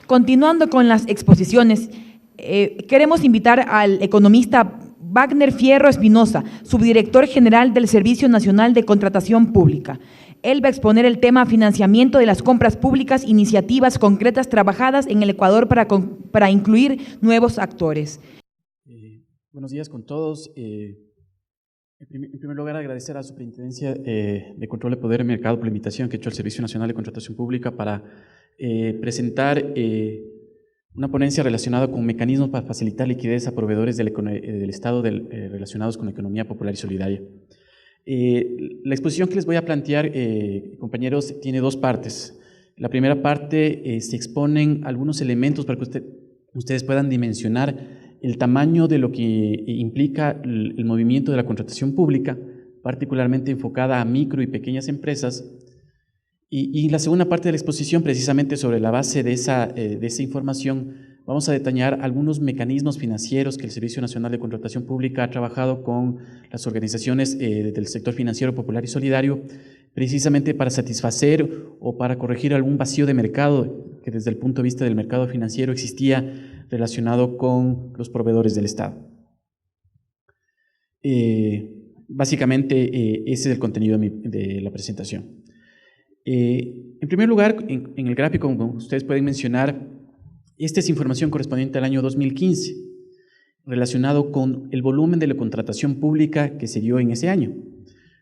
Continuando con las exposiciones, queremos invitar al economista Wagner Fierro Espinosa, subdirector general del Servicio Nacional de Contratación Pública. Él va a exponer el tema financiamiento de las compras públicas, iniciativas concretas trabajadas en el Ecuador para incluir nuevos actores. Buenos días con todos. En primer lugar, agradecer a la Superintendencia de Control de Poder y Mercado por la invitación que ha hecho el Servicio Nacional de Contratación Pública para presentar una ponencia relacionada con mecanismos para facilitar liquidez a proveedores del Estado relacionados con la economía popular y solidaria. La exposición que les voy a plantear, compañeros, tiene dos partes. La primera parte se exponen algunos elementos para que ustedes puedan dimensionar el tamaño de lo que implica el movimiento de la contratación pública, particularmente enfocada a micro y pequeñas empresas. Y la segunda parte de la exposición, precisamente sobre la base de esa información, vamos a detallar algunos mecanismos financieros que el Servicio Nacional de Contratación Pública ha trabajado con las organizaciones del sector financiero popular y solidario, precisamente para satisfacer o para corregir algún vacío de mercado que desde el punto de vista del mercado financiero existía relacionado con los proveedores del Estado. Básicamente, ese es el contenido de la presentación. En primer lugar, en el gráfico, como ustedes pueden mencionar, esta es información correspondiente al año 2015, relacionado con el volumen de la contratación pública que se dio en ese año.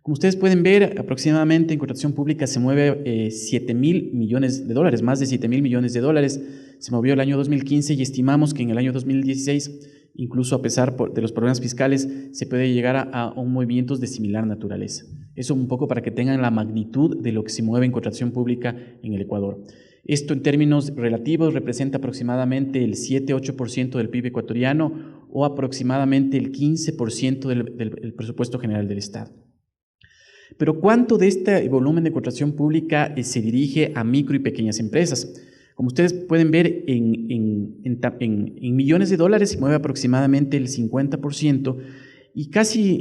Como ustedes pueden ver, aproximadamente en contratación pública se mueve 7.000 millones de dólares, más de 7.000 millones de dólares se movió el año 2015 y estimamos que en el año 2016, incluso a pesar de los problemas fiscales, se puede llegar a movimientos de similar naturaleza. Eso un poco para que tengan la magnitud de lo que se mueve en contratación pública en el Ecuador. Esto en términos relativos representa aproximadamente el 7-8% del PIB ecuatoriano o aproximadamente el 15% del presupuesto general del Estado. Pero ¿cuánto de este volumen de contratación pública se dirige a micro y pequeñas empresas? Como ustedes pueden ver, en millones de dólares se mueve aproximadamente el 50% y casi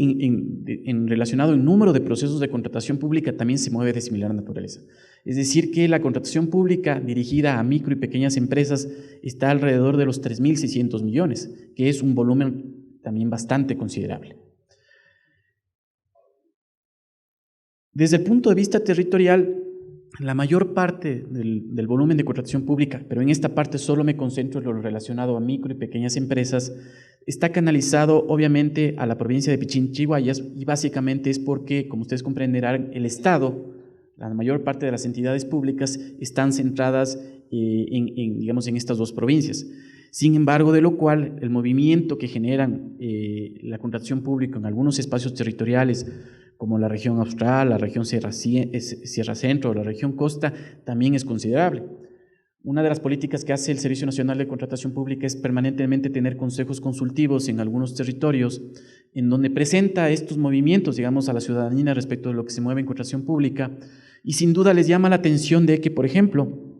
relacionado en número de procesos de contratación pública también se mueve de similar naturaleza. Es decir, que la contratación pública dirigida a micro y pequeñas empresas está alrededor de los 3.600 millones, que es un volumen también bastante considerable. Desde el punto de vista territorial, la mayor parte del volumen de contratación pública, pero en esta parte solo me concentro en lo relacionado a micro y pequeñas empresas, está canalizado obviamente a la provincia de Pichincha y básicamente es porque, como ustedes comprenderán, el Estado, la mayor parte de las entidades públicas están centradas en estas dos provincias. Sin embargo, de lo cual el movimiento que generan la contratación pública en algunos espacios territoriales, como la región austral, la región Sierra Centro o la región Costa, también es considerable. Una de las políticas que hace el Servicio Nacional de Contratación Pública es permanentemente tener consejos consultivos en algunos territorios en donde presenta estos movimientos, digamos, a la ciudadanía respecto de lo que se mueve en contratación pública y sin duda les llama la atención de que, por ejemplo,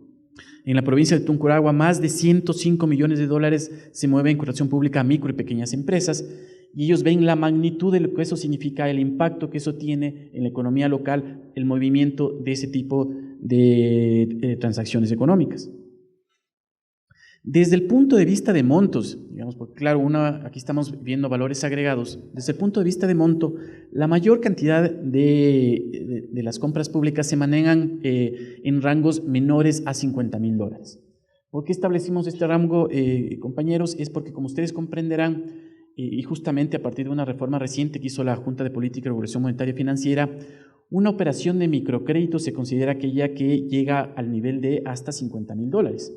en la provincia de Tuncurahua más de 105 millones de dólares se mueve en contratación pública a micro y pequeñas empresas y ellos ven la magnitud de lo que eso significa, el impacto que eso tiene en la economía local, el movimiento de ese tipo de transacciones económicas. Desde el punto de vista de montos, digamos, porque claro, aquí estamos viendo valores agregados, desde el punto de vista de monto, la mayor cantidad de las compras públicas se manejan en rangos menores a 50.000 dólares. ¿Por qué establecimos este rango, compañeros? Es porque, como ustedes comprenderán, y justamente a partir de una reforma reciente que hizo la Junta de Política y Regulación Monetaria y Financiera, una operación de microcrédito se considera aquella que llega al nivel de hasta 50.000 dólares.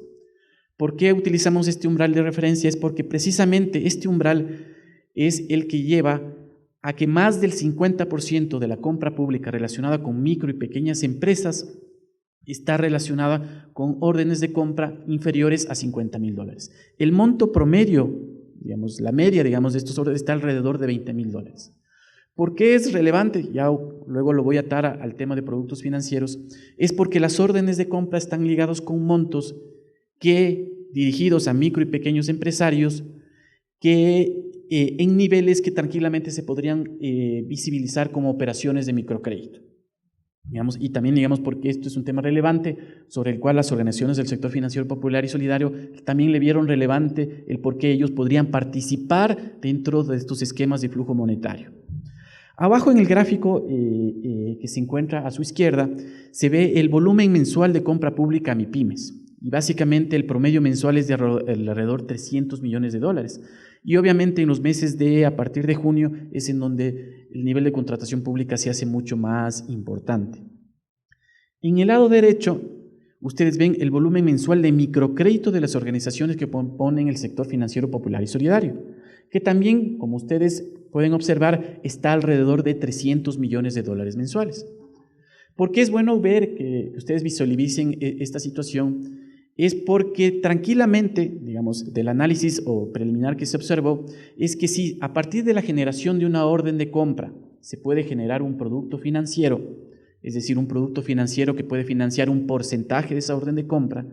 ¿Por qué utilizamos este umbral de referencia? Es porque precisamente este umbral es el que lleva a que más del 50% de la compra pública relacionada con micro y pequeñas empresas está relacionada con órdenes de compra inferiores a 50.000 dólares. El monto promedio, digamos, la media, digamos, de estos órdenes está alrededor de 20.000 dólares. ¿Por qué es relevante? Ya luego lo voy a atar al tema de productos financieros. Es porque las órdenes de compra están ligados con montos dirigidos a micro y pequeños empresarios en niveles que tranquilamente se podrían visibilizar como operaciones de microcrédito. Digamos, y también, digamos, porque esto es un tema relevante sobre el cual las organizaciones del sector financiero popular y solidario también le vieron relevante el por qué ellos podrían participar dentro de estos esquemas de flujo monetario. Abajo en el gráfico que se encuentra a su izquierda se ve el volumen mensual de compra pública a MIPYMES. Y básicamente el promedio mensual es de alrededor de 300 millones de dólares. Y obviamente en los meses a partir de junio es en donde el nivel de contratación pública se hace mucho más importante. En el lado derecho, ustedes ven el volumen mensual de microcrédito de las organizaciones que componen el sector financiero popular y solidario, que también, como ustedes pueden observar, está alrededor de 300 millones de dólares mensuales. ¿Por qué es bueno ver que ustedes visualicen esta situación? Es porque tranquilamente, digamos, del análisis o preliminar que se observó, es que si a partir de la generación de una orden de compra se puede generar un producto financiero, es decir, un producto financiero que puede financiar un porcentaje de esa orden de compra,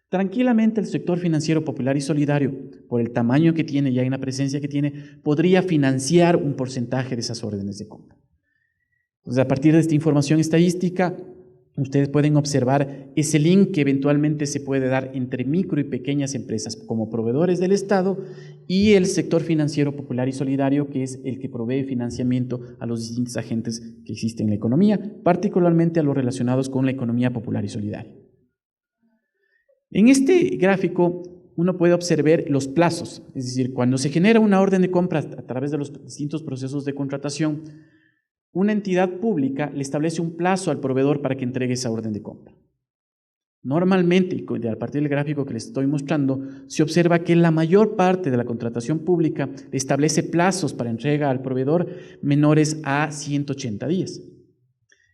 tranquilamente el sector financiero popular y solidario, por el tamaño que tiene y en la presencia que tiene, podría financiar un porcentaje de esas órdenes de compra. Entonces, a partir de esta información estadística, ustedes pueden observar ese link que eventualmente se puede dar entre micro y pequeñas empresas como proveedores del Estado y el sector financiero popular y solidario, que es el que provee financiamiento a los distintos agentes que existen en la economía, particularmente a los relacionados con la economía popular y solidaria. En este gráfico uno puede observar los plazos, es decir, cuando se genera una orden de compra a través de los distintos procesos de contratación, una entidad pública le establece un plazo al proveedor para que entregue esa orden de compra. Normalmente, y a partir del gráfico que les estoy mostrando, se observa que la mayor parte de la contratación pública le establece plazos para entrega al proveedor menores a 180 días.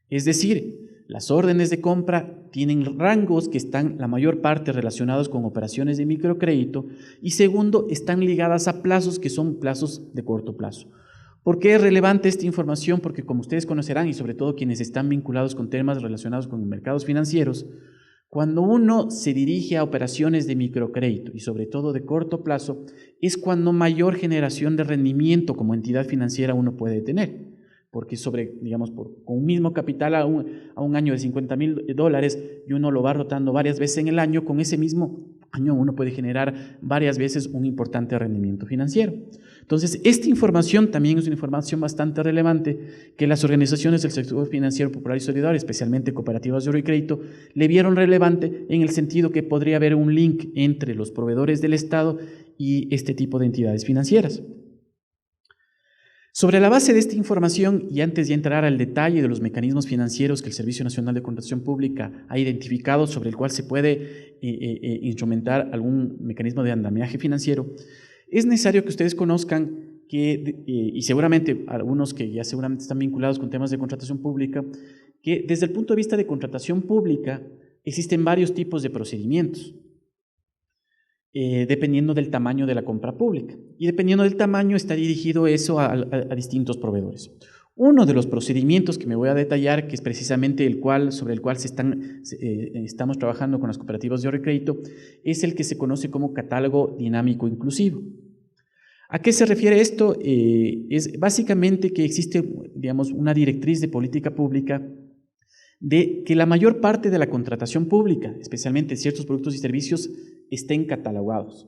Es decir, las órdenes de compra tienen rangos que están la mayor parte relacionados con operaciones de microcrédito y segundo, están ligadas a plazos que son plazos de corto plazo. ¿Por qué es relevante esta información? Porque como ustedes conocerán y sobre todo quienes están vinculados con temas relacionados con mercados financieros, cuando uno se dirige a operaciones de microcrédito y sobre todo de corto plazo, es cuando mayor generación de rendimiento como entidad financiera uno puede tener. Porque con un mismo capital a un año de $50,000 y uno lo va rotando varias veces en el año, con ese mismo año uno puede generar varias veces un importante rendimiento financiero. Entonces, esta información también es una información bastante relevante que las organizaciones del sector financiero popular y solidario, especialmente cooperativas de ahorro y crédito, le vieron relevante en el sentido que podría haber un link entre los proveedores del Estado y este tipo de entidades financieras. Sobre la base de esta información, y antes de entrar al detalle de los mecanismos financieros que el Servicio Nacional de Contratación Pública ha identificado sobre el cual se puede instrumentar algún mecanismo de andamiaje financiero, es necesario que ustedes conozcan que, y seguramente algunos que ya seguramente están vinculados con temas de contratación pública, que desde el punto de vista de contratación pública existen varios tipos de procedimientos. Dependiendo del tamaño de la compra pública. Y dependiendo del tamaño está dirigido eso a distintos proveedores. Uno de los procedimientos que me voy a detallar, que es precisamente sobre el cual estamos trabajando con las cooperativas de ahorro y crédito, es el que se conoce como catálogo dinámico inclusivo. ¿A qué se refiere esto? Es básicamente que existe, digamos, una directriz de política pública de que la mayor parte de la contratación pública, especialmente ciertos productos y servicios, estén catalogados.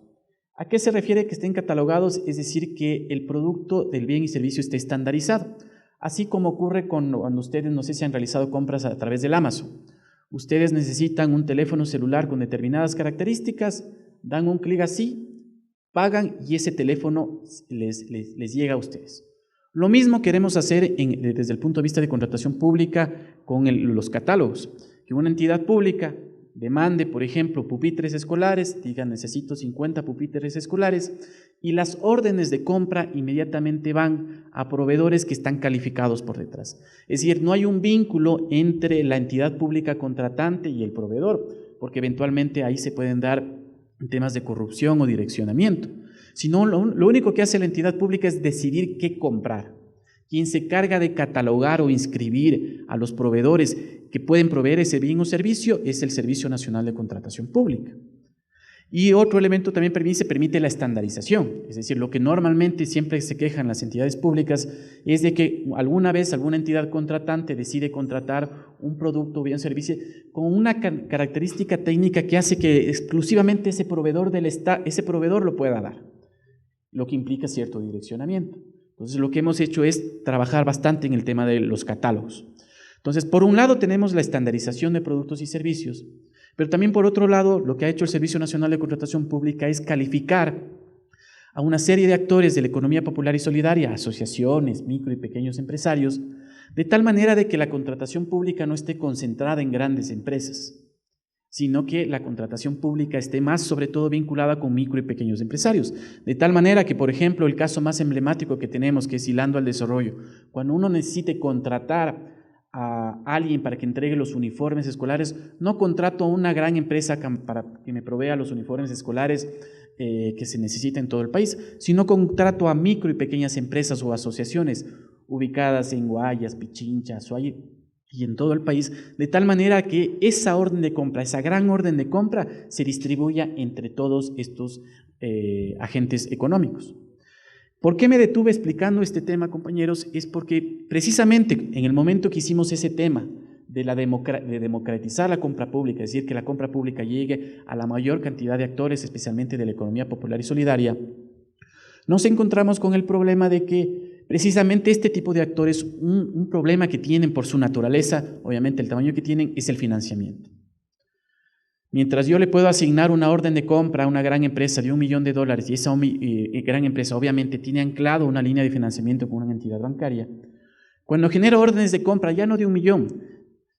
¿A qué se refiere que estén catalogados? Es decir, que el producto del bien y servicio esté estandarizado, así como ocurre cuando ustedes, no sé si han realizado compras a través del Amazon. Ustedes necesitan un teléfono celular con determinadas características, dan un clic así, pagan y ese teléfono les llega a ustedes. Lo mismo queremos hacer desde el punto de vista de contratación pública con los catálogos, que una entidad pública demande, por ejemplo, pupitres escolares, diga necesito 50 pupitres escolares y las órdenes de compra inmediatamente van a proveedores que están calificados por detrás. Es decir, no hay un vínculo entre la entidad pública contratante y el proveedor, porque eventualmente ahí se pueden dar temas de corrupción o direccionamiento. Sino lo único que hace la entidad pública es decidir qué comprar. Quien se encarga de catalogar o inscribir a los proveedores que pueden proveer ese bien o servicio es el Servicio Nacional de Contratación Pública. Y otro elemento también permite la estandarización, es decir, lo que normalmente siempre se quejan las entidades públicas es de que alguna vez alguna entidad contratante decide contratar un producto o bien servicio con una característica técnica que hace que exclusivamente ese proveedor lo pueda dar, lo que implica cierto direccionamiento. Entonces, lo que hemos hecho es trabajar bastante en el tema de los catálogos. Entonces, por un lado tenemos la estandarización de productos y servicios, pero también por otro lado, lo que ha hecho el Servicio Nacional de Contratación Pública es calificar a una serie de actores de la economía popular y solidaria, asociaciones, micro y pequeños empresarios, de tal manera de que la contratación pública no esté concentrada en grandes empresas, sino que la contratación pública esté más sobre todo vinculada con micro y pequeños empresarios. De tal manera que, por ejemplo, el caso más emblemático que tenemos, que es Hilando al Desarrollo, cuando uno necesite contratar a alguien para que entregue los uniformes escolares, no contrato a una gran empresa para que me provea los uniformes escolares que se necesita en todo el país, sino contrato a micro y pequeñas empresas o asociaciones ubicadas en Guayas, Pichincha, Suayi y en todo el país, de tal manera que esa orden de compra, esa gran orden de compra, se distribuya entre todos estos agentes económicos. ¿Por qué me detuve explicando este tema, compañeros? Es porque precisamente en el momento que hicimos ese tema de democratizar la compra pública, es decir, que la compra pública llegue a la mayor cantidad de actores, especialmente de la economía popular y solidaria, nos encontramos con el problema de que precisamente este tipo de actores, un problema que tienen por su naturaleza, obviamente el tamaño que tienen, es el financiamiento. Mientras yo le puedo asignar una orden de compra a una gran empresa de $1 millón y esa gran empresa obviamente tiene anclado una línea de financiamiento con una entidad bancaria, cuando genero órdenes de compra ya no de $1 millón,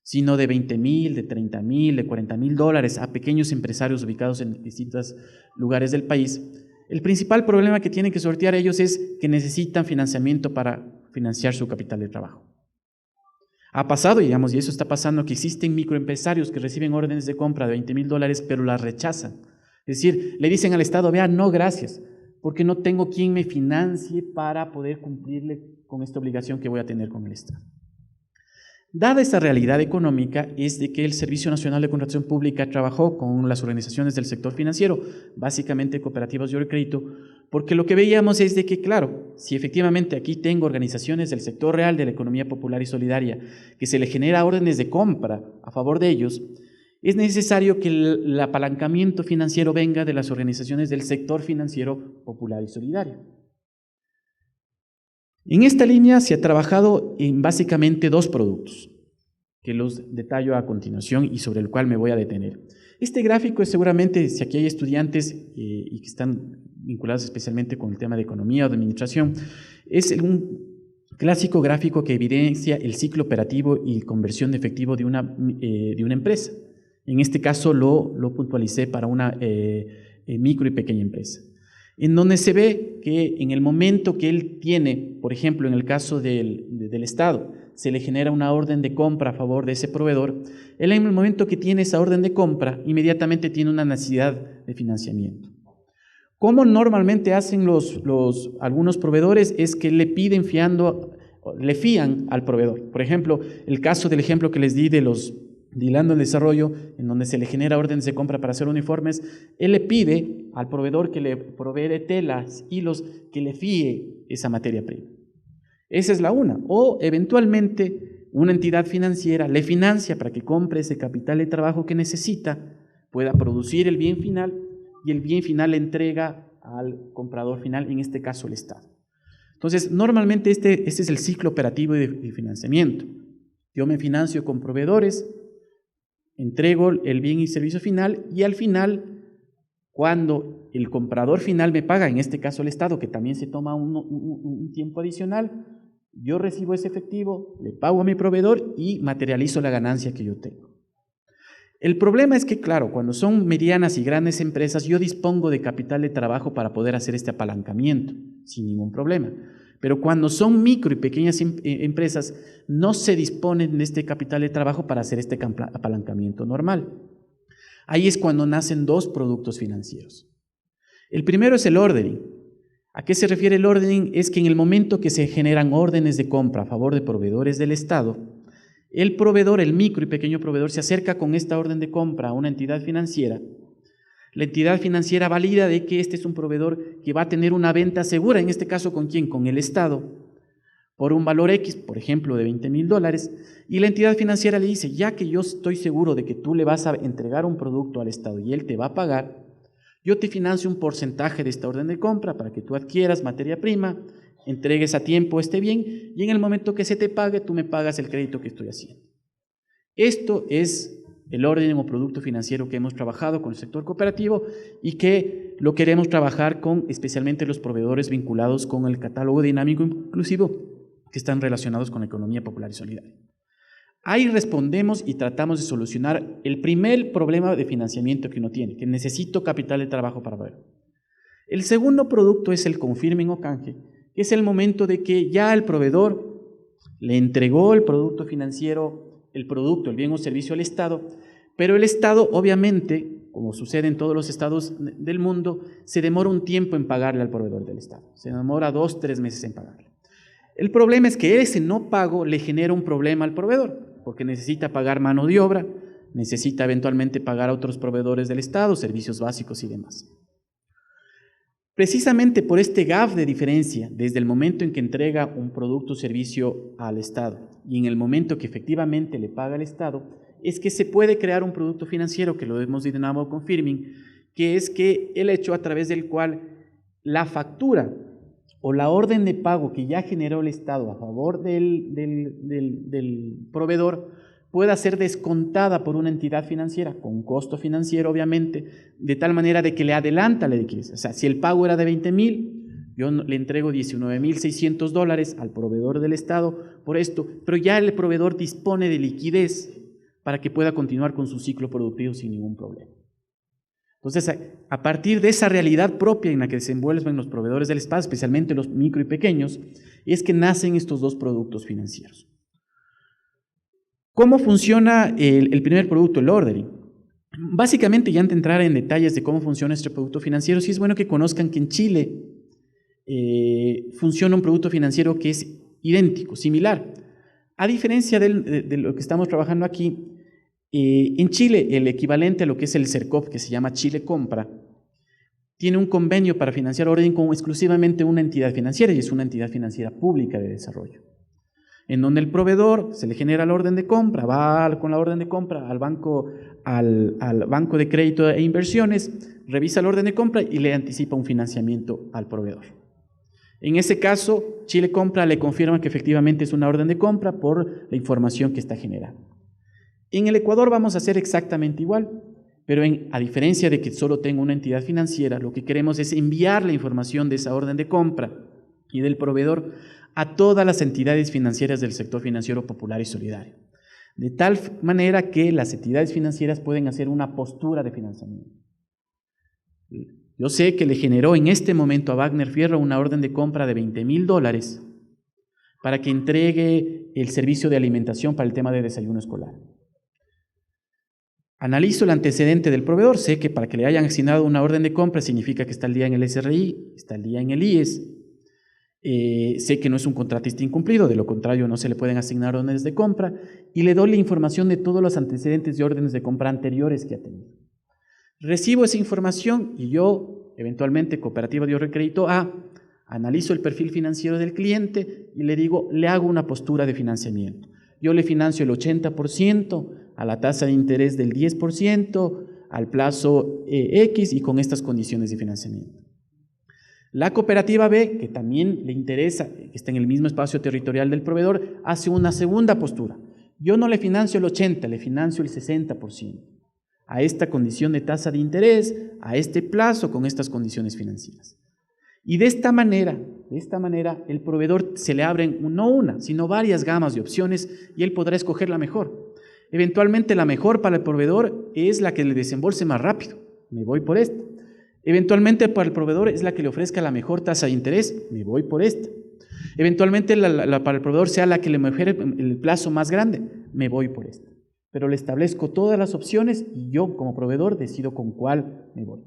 sino de 20,000, de 30,000, de 40,000 dólares a pequeños empresarios ubicados en distintos lugares del país, el principal problema que tienen que sortear ellos es que necesitan financiamiento para financiar su capital de trabajo. Ha pasado, digamos, y eso está pasando, que existen microempresarios que reciben órdenes de compra de 20,000 dólares, pero las rechazan. Es decir, le dicen al Estado, vea, no, gracias, porque no tengo quien me financie para poder cumplirle con esta obligación que voy a tener con el Estado. Dada esta realidad económica, es de que el Servicio Nacional de Contratación Pública trabajó con las organizaciones del sector financiero, básicamente cooperativas de crédito, porque lo que veíamos es de que, claro, si efectivamente aquí tengo organizaciones del sector real de la economía popular y solidaria, que se le genera órdenes de compra a favor de ellos, es necesario que el apalancamiento financiero venga de las organizaciones del sector financiero popular y solidario. En esta línea se ha trabajado en básicamente dos productos, que los detallo a continuación y sobre el cual me voy a detener. Este gráfico es seguramente, si aquí hay estudiantes y que están vinculados especialmente con el tema de economía o de administración, es un clásico gráfico que evidencia el ciclo operativo y conversión de efectivo de una empresa. En este caso lo puntualicé para una micro y pequeña empresa, en donde se ve que en el momento que él tiene, por ejemplo, en el caso del Estado, se le genera una orden de compra a favor de ese proveedor, él en el momento que tiene esa orden de compra, inmediatamente tiene una necesidad de financiamiento. ¿Cómo normalmente hacen algunos proveedores? Es que le fían al proveedor. Por ejemplo, el caso del ejemplo que les di de Hilando el Desarrollo, en donde se le genera órdenes de compra para hacer uniformes, él le pide al proveedor que le provee de telas, hilos, que le fíe esa materia prima. Esa es la una. O eventualmente una entidad financiera le financia para que compre ese capital de trabajo que necesita, pueda producir el bien final y el bien final le entrega al comprador final, en este caso el Estado. Entonces, normalmente este es el ciclo operativo de financiamiento. Yo me financio con proveedores, entrego el bien y servicio final y al final, cuando el comprador final me paga, en este caso el Estado, que también se toma un tiempo adicional, yo recibo ese efectivo, le pago a mi proveedor y materializo la ganancia que yo tengo. El problema es que, claro, cuando son medianas y grandes empresas, yo dispongo de capital de trabajo para poder hacer este apalancamiento sin ningún problema. Pero cuando son micro y pequeñas empresas, no se disponen de este capital de trabajo para hacer este apalancamiento normal. Ahí es cuando nacen dos productos financieros. El primero es el ordering. ¿A qué se refiere el ordering? Es que en el momento que se generan órdenes de compra a favor de proveedores del Estado, el micro y pequeño proveedor, se acerca con esta orden de compra a una entidad financiera, La entidad financiera valida de que este es un proveedor que va a tener una venta segura, en este caso, ¿con quién? Con el Estado, por un valor X, por ejemplo, de $20,000, y la entidad financiera le dice, ya que yo estoy seguro de que tú le vas a entregar un producto al Estado y él te va a pagar, yo te financio un porcentaje de esta orden de compra para que tú adquieras materia prima, entregues a tiempo este bien, y en el momento que se te pague, tú me pagas el crédito que estoy haciendo. Esto es el orden o producto financiero que hemos trabajado con el sector cooperativo y que lo queremos trabajar con especialmente los proveedores vinculados con el catálogo dinámico inclusivo que están relacionados con la economía popular y solidaria. Ahí respondemos y tratamos de solucionar el primer problema de financiamiento que uno tiene, que necesito capital de trabajo para ver. El segundo producto es el confirming o canje, que es el momento de que ya el proveedor le entregó el producto financiero, el producto, el bien o servicio al Estado, pero el Estado, obviamente, como sucede en todos los estados del mundo, se demora un tiempo en pagarle al proveedor del Estado. Se demora 2, 3 meses en pagarle. El problema es que ese no pago le genera un problema al proveedor, porque necesita pagar mano de obra, necesita eventualmente pagar a otros proveedores del Estado, servicios básicos y demás. Precisamente por este gap de diferencia, desde el momento en que entrega un producto o servicio al Estado y en el momento que efectivamente le paga al Estado, es que se puede crear un producto financiero que lo hemos denominado confirming, que es que el hecho a través del cual la factura o la orden de pago que ya generó el Estado a favor del proveedor pueda ser descontada por una entidad financiera, con costo financiero obviamente, de tal manera de que le adelanta la liquidez. O sea, si el pago era de 20,000, yo le entrego $19,600 al proveedor del Estado por esto, pero ya el proveedor dispone de liquidez para que pueda continuar con su ciclo productivo sin ningún problema. Entonces, a partir de esa realidad propia en la que se envuelven los proveedores del Estado, especialmente los micro y pequeños, es que nacen estos dos productos financieros. ¿Cómo funciona el primer producto, el ordering? Básicamente, ya antes de entrar en detalles de cómo funciona este producto financiero, sí es bueno que conozcan que en Chile funciona un producto financiero que es idéntico, similar. A diferencia de lo que estamos trabajando aquí, en Chile el equivalente a lo que es el CERCOP, que se llama Chile Compra, tiene un convenio para financiar ordering con exclusivamente una entidad financiera, y es una entidad financiera pública de desarrollo, en donde el proveedor se le genera la orden de compra, va con la orden de compra al banco de crédito e inversiones, revisa la orden de compra y le anticipa un financiamiento al proveedor. En ese caso, Chile Compra le confirma que efectivamente es una orden de compra por la información que está generando. En el Ecuador vamos a hacer exactamente igual, pero a diferencia de que solo tengo una entidad financiera, lo que queremos es enviar la información de esa orden de compra y del proveedor a todas las entidades financieras del sector financiero popular y solidario, de tal manera que las entidades financieras pueden hacer una postura de financiamiento. Yo sé que le generó en este momento a Wagner Fierro una orden de compra de $20,000 para que entregue el servicio de alimentación para el tema de desayuno escolar. Analizo el antecedente del proveedor, sé que para que le hayan asignado una orden de compra significa que está al día en el SRI, está al día en el IES, sé que no es un contratista incumplido, de lo contrario no se le pueden asignar órdenes de compra, y le doy la información de todos los antecedentes de órdenes de compra anteriores que ha tenido. Recibo esa información y yo, eventualmente, Cooperativa de Ahorro y Crédito A, analizo el perfil financiero del cliente y le digo, le hago una postura de financiamiento. Yo le financio el 80%, a la tasa de interés del 10%, al plazo X y con estas condiciones de financiamiento. La cooperativa B, que también le interesa, que está en el mismo espacio territorial del proveedor, hace una segunda postura. Yo no le financio el 80%, le financio el 60%. A esta condición de tasa de interés, a este plazo, con estas condiciones financieras. Y de esta manera, el proveedor se le abren no una, sino varias gamas de opciones y él podrá escoger la mejor. Eventualmente la mejor para el proveedor es la que le desembolse más rápido, me voy por esta. Eventualmente para el proveedor es la que le ofrezca la mejor tasa de interés, me voy por esta. Eventualmente para el proveedor sea la que le mejore el plazo más grande, me voy por esta. Pero le establezco todas las opciones y yo como proveedor decido con cuál me voy.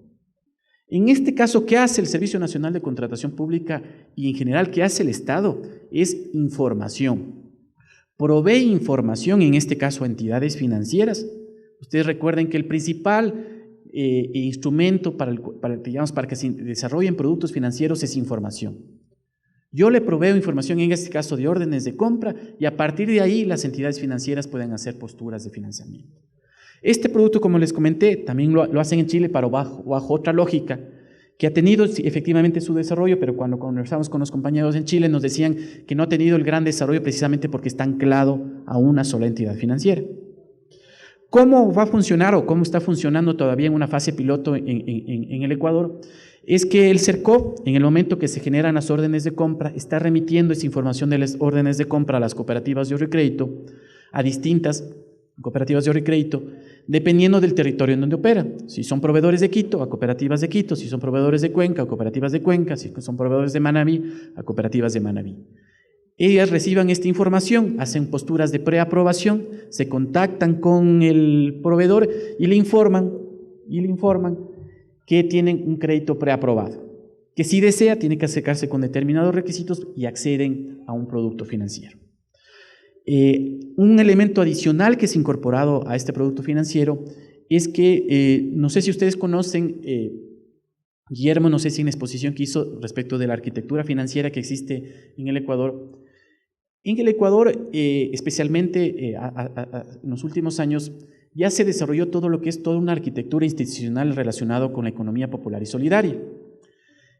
En este caso, ¿qué hace el Servicio Nacional de Contratación Pública y en general qué hace el Estado? Es información. Provee información, en este caso a entidades financieras. Ustedes recuerden que el principal instrumento digamos, para que se desarrollen productos financieros es información. Yo le proveo información, en este caso de órdenes de compra, y a partir de ahí las entidades financieras pueden hacer posturas de financiamiento. Este producto, como les comenté, también lo hacen en Chile pero bajo otra lógica, que ha tenido efectivamente su desarrollo, pero cuando conversamos con los compañeros en Chile nos decían que no ha tenido el gran desarrollo precisamente porque está anclado a una sola entidad financiera. ¿Cómo va a funcionar o cómo está funcionando todavía en una fase piloto en el Ecuador? Es que el CERCOP, en el momento que se generan las órdenes de compra, está remitiendo esa información de las órdenes de compra a las cooperativas de ahorro y crédito, a distintas cooperativas de ahorro y crédito, dependiendo del territorio en donde operan. Si son proveedores de Quito, a cooperativas de Quito; si son proveedores de Cuenca, a cooperativas de Cuenca; si son proveedores de Manabí, a cooperativas de Manabí. Ellas reciban esta información, hacen posturas de preaprobación, se contactan con el proveedor y le informan que tienen un crédito preaprobado, que si desea tiene que acercarse con determinados requisitos y acceden a un producto financiero. Un elemento adicional que es incorporado a este producto financiero es que, no sé si ustedes conocen, Guillermo, no sé si en la exposición que hizo respecto de la arquitectura financiera que existe en el Ecuador. En el Ecuador, especialmente en los últimos años, ya se desarrolló todo lo que es toda una arquitectura institucional relacionada con la economía popular y solidaria.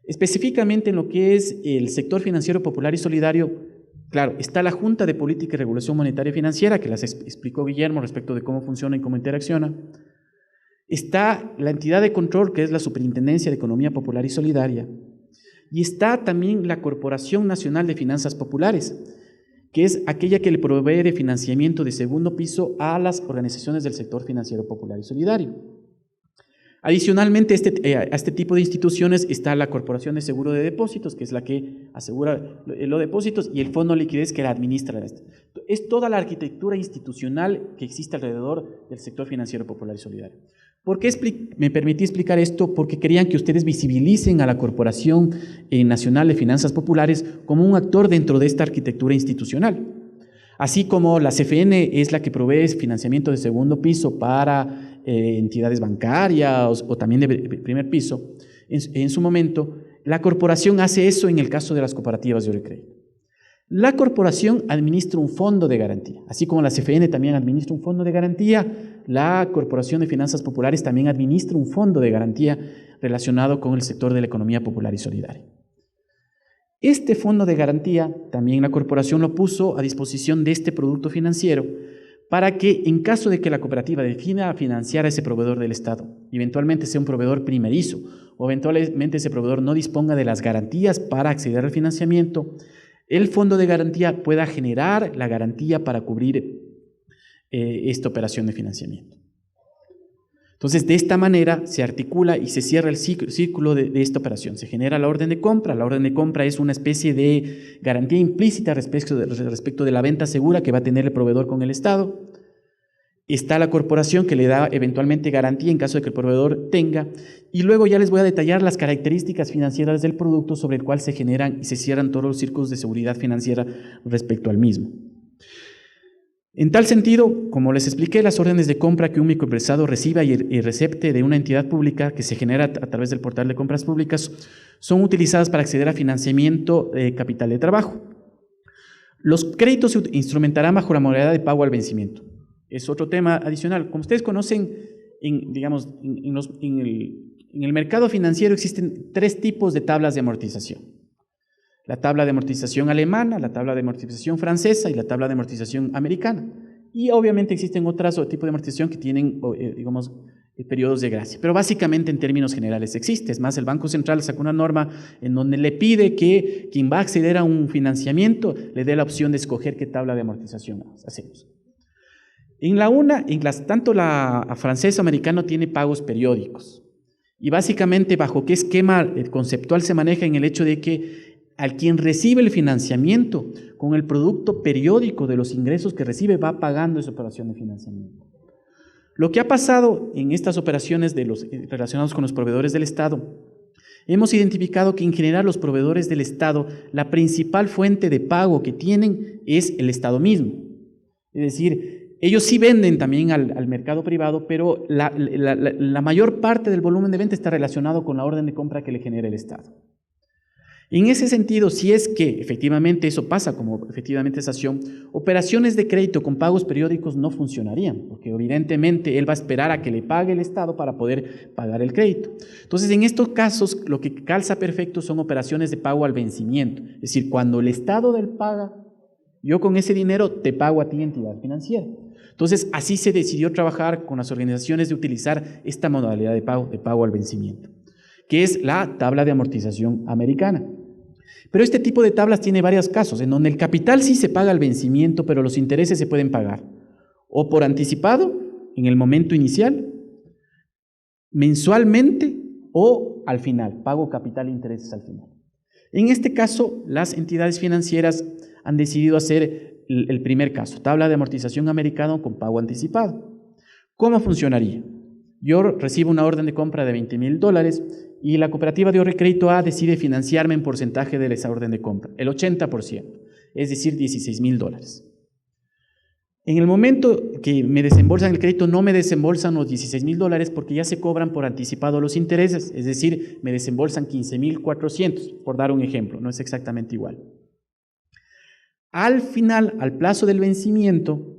Específicamente en lo que es el sector financiero popular y solidario, claro, está la Junta de Política y Regulación Monetaria y Financiera, que las explicó Guillermo respecto de cómo funciona y cómo interacciona. Está la entidad de control, que es la Superintendencia de Economía Popular y Solidaria. Y está también la Corporación Nacional de Finanzas Populares, que es aquella que le provee de financiamiento de segundo piso a las organizaciones del sector financiero popular y solidario. Adicionalmente, a este tipo de instituciones está la Corporación de Seguro de Depósitos, que es la que asegura los depósitos, y el Fondo de Liquidez, que la administra. Es toda la arquitectura institucional que existe alrededor del sector financiero popular y solidario. ¿Por qué me permití explicar esto? Porque querían que ustedes visibilicen a la Corporación Nacional de Finanzas Populares como un actor dentro de esta arquitectura institucional. Así como la CFN es la que provee financiamiento de segundo piso para entidades bancarias o también de primer piso, en su momento, la corporación hace eso en el caso de las cooperativas de ahorro y crédito. La corporación administra un fondo de garantía, así como la CFN también administra un fondo de garantía, la Corporación de Finanzas Populares también administra un fondo de garantía relacionado con el sector de la economía popular y solidaria. Este fondo de garantía también la corporación lo puso a disposición de este producto financiero para que, en caso de que la cooperativa defina financiar a ese proveedor del Estado, eventualmente sea un proveedor primerizo o eventualmente ese proveedor no disponga de las garantías para acceder al financiamiento, el fondo de garantía pueda generar la garantía para cubrir esta operación de financiamiento. Entonces, de esta manera se articula y se cierra el círculo de esta operación. Se genera la orden de compra. La orden de compra es una especie de garantía implícita respecto de la venta segura que va a tener el proveedor con el Estado. Está la corporación que le da eventualmente garantía en caso de que el proveedor tenga. Y luego ya les voy a detallar las características financieras del producto sobre el cual se generan y se cierran todos los círculos de seguridad financiera respecto al mismo. En tal sentido, como les expliqué, las órdenes de compra que un microempresario reciba y recepte de una entidad pública que se genera a través del portal de compras públicas son utilizadas para acceder a financiamiento de capital de trabajo. Los créditos se instrumentarán bajo la modalidad de pago al vencimiento. Es otro tema adicional. Como ustedes conocen, en el mercado financiero existen 3 tipos de tablas de amortización. La tabla de amortización alemana, la tabla de amortización francesa y la tabla de amortización americana. Y obviamente existen otros tipos de amortización que tienen, periodos de gracia. Pero básicamente en términos generales existe. Es más, el Banco Central sacó una norma en donde le pide que quien va a acceder a un financiamiento le dé la opción de escoger qué tabla de amortización hacemos. Tanto la francesa o americana tiene pagos periódicos. Y básicamente bajo qué esquema conceptual se maneja en el hecho de que al quien recibe el financiamiento, con el producto periódico de los ingresos que recibe, va pagando esa operación de financiamiento. Lo que ha pasado en estas operaciones relacionadas con los proveedores del Estado, hemos identificado que en general los proveedores del Estado, la principal fuente de pago que tienen es el Estado mismo. Es decir, Ellos sí venden también al mercado privado, pero la mayor parte del volumen de venta está relacionado con la orden de compra que le genera el Estado. En ese sentido, si es que efectivamente eso pasa, como efectivamente es acción, operaciones de crédito con pagos periódicos no funcionarían, porque evidentemente él va a esperar a que le pague el Estado para poder pagar el crédito. Entonces, en estos casos, lo que calza perfecto son operaciones de pago al vencimiento. Es decir, cuando el Estado del paga, yo con ese dinero te pago a ti, entidad financiera. Entonces, así se decidió trabajar con las organizaciones de utilizar esta modalidad de pago al vencimiento, que es la tabla de amortización americana. Pero este tipo de tablas tiene varios casos, en donde el capital sí se paga al vencimiento, pero los intereses se pueden pagar o por anticipado, en el momento inicial, mensualmente o al final, pago capital e intereses al final. En este caso, las entidades financieras han decidido hacer el primer caso, tabla de amortización americana con pago anticipado. ¿Cómo funcionaría? Yo recibo una orden de compra de $20,000 y la cooperativa de ahorro y crédito A decide financiarme en porcentaje de esa orden de compra, el 80%, es decir, $16,000. En el momento que me desembolsan el crédito, no me desembolsan los $16,000 porque ya se cobran por anticipado los intereses, es decir, me desembolsan 15,400, por dar un ejemplo, no es exactamente igual. Al final, al plazo del vencimiento,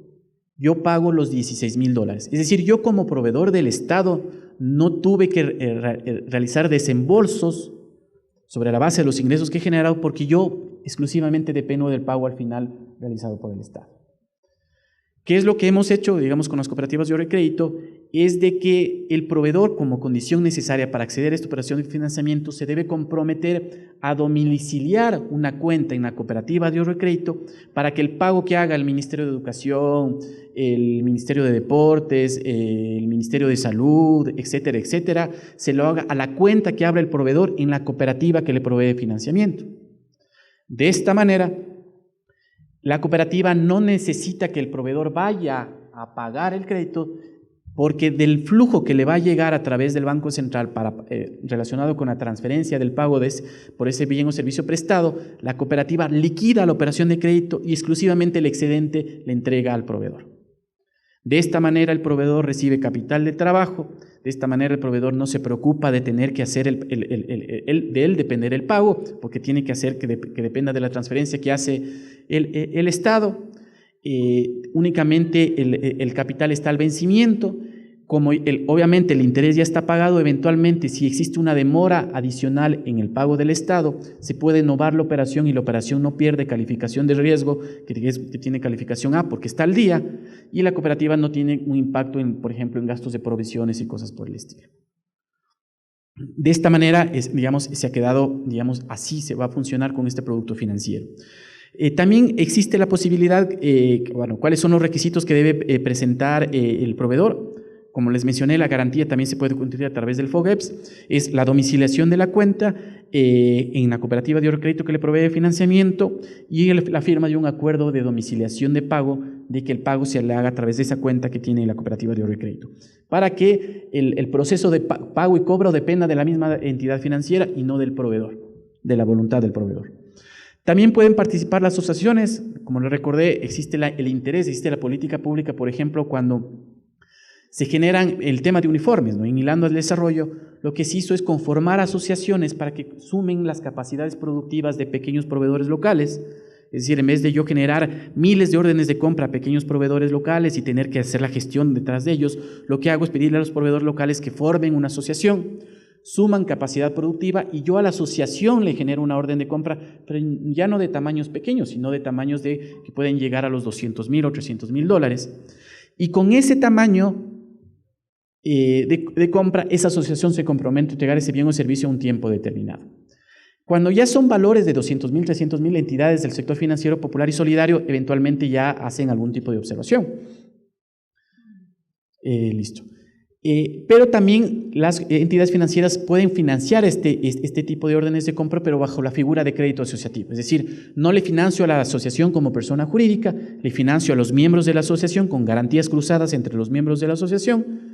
yo pago los $16,000. Es decir, yo como proveedor del Estado no tuve que realizar desembolsos sobre la base de los ingresos que he generado porque yo exclusivamente dependo del pago al final realizado por el Estado. ¿Qué es lo que hemos hecho, digamos, con las cooperativas de ahorro y crédito? Es de que el proveedor, como condición necesaria para acceder a esta operación de financiamiento, se debe comprometer a domiciliar una cuenta en la cooperativa de ahorro y crédito para que el pago que haga el Ministerio de Educación, el Ministerio de Deportes, el Ministerio de Salud, etcétera, etcétera, se lo haga a la cuenta que abra el proveedor en la cooperativa que le provee financiamiento. De esta manera, la cooperativa no necesita que el proveedor vaya a pagar el crédito porque del flujo que le va a llegar a través del Banco Central relacionado con la transferencia del pago por ese bien o servicio prestado, la cooperativa liquida la operación de crédito y exclusivamente el excedente le entrega al proveedor. De esta manera el proveedor recibe capital de trabajo, de esta manera el proveedor no se preocupa de tener que hacer de él depender el pago, porque tiene que hacer que dependa de la transferencia que hace el Estado. Únicamente el capital está al vencimiento, como obviamente el interés ya está pagado, eventualmente si existe una demora adicional en el pago del Estado, se puede innovar la operación y la operación no pierde calificación de riesgo, que tiene calificación A porque está al día, y la cooperativa no tiene un impacto, por ejemplo, en gastos de provisiones y cosas por el estilo. De esta manera, digamos, se ha quedado, digamos, así se va a funcionar con este producto financiero. También existe la posibilidad, ¿cuáles son los requisitos que debe presentar el proveedor? Como les mencioné, la garantía también se puede cumplir a través del FOGEPS, es la domiciliación de la cuenta en la cooperativa de ahorro y crédito que le provee financiamiento y la firma de un acuerdo de domiciliación de pago, de que el pago se le haga a través de esa cuenta que tiene la cooperativa de ahorro y crédito, para que el proceso de pago y cobro dependa de la misma entidad financiera y no del proveedor, de la voluntad del proveedor. También pueden participar las asociaciones, como les recordé, existe el interés, existe la política pública, por ejemplo, cuando se generan el tema de uniformes, ¿no? En Hilando al Desarrollo, lo que se hizo es conformar asociaciones para que sumen las capacidades productivas de pequeños proveedores locales. Es decir, en vez de yo generar miles de órdenes de compra a pequeños proveedores locales y tener que hacer la gestión detrás de ellos, lo que hago es pedirle a los proveedores locales que formen una asociación, suman capacidad productiva y yo a la asociación le genero una orden de compra, pero ya no de tamaños pequeños, sino de tamaños que pueden llegar a los $200,000 o $300,000. Y con ese tamaño de compra, esa asociación se compromete a entregar ese bien o servicio a un tiempo determinado. Cuando ya son valores de 200,000, 300,000, entidades del sector financiero popular y solidario eventualmente ya hacen algún tipo de observación. Listo. Pero también las entidades financieras pueden financiar este tipo de órdenes de compra, pero bajo la figura de crédito asociativo. Es decir, no le financio a la asociación como persona jurídica, le financio a los miembros de la asociación con garantías cruzadas entre los miembros de la asociación.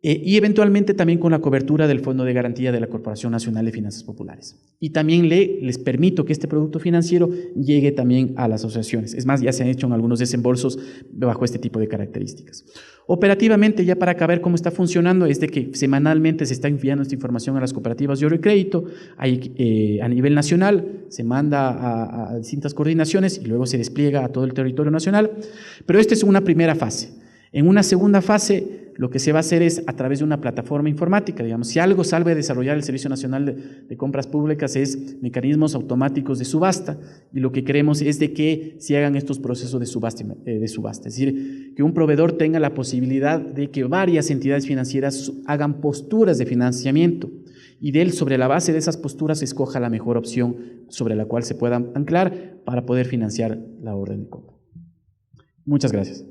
Y eventualmente también con la cobertura del Fondo de Garantía de la Corporación Nacional de Finanzas Populares. Y también les permito que este producto financiero llegue también a las asociaciones. Es más, ya se han hecho en algunos desembolsos bajo este tipo de características. Operativamente, ya para acabar cómo está funcionando, es de que semanalmente se está enviando esta información a las cooperativas de ahorro y crédito. Hay, a nivel nacional se manda a distintas coordinaciones y luego se despliega a todo el territorio nacional. Pero esta es una primera fase. En una segunda fase, lo que se va a hacer es a través de una plataforma informática, digamos, si algo salve a desarrollar el Servicio Nacional de Compras Públicas es mecanismos automáticos de subasta, y lo que queremos es de que se hagan estos procesos de subasta, es decir, que un proveedor tenga la posibilidad de que varias entidades financieras hagan posturas de financiamiento, y de él, sobre la base de esas posturas, escoja la mejor opción sobre la cual se pueda anclar para poder financiar la orden de compra. Muchas gracias.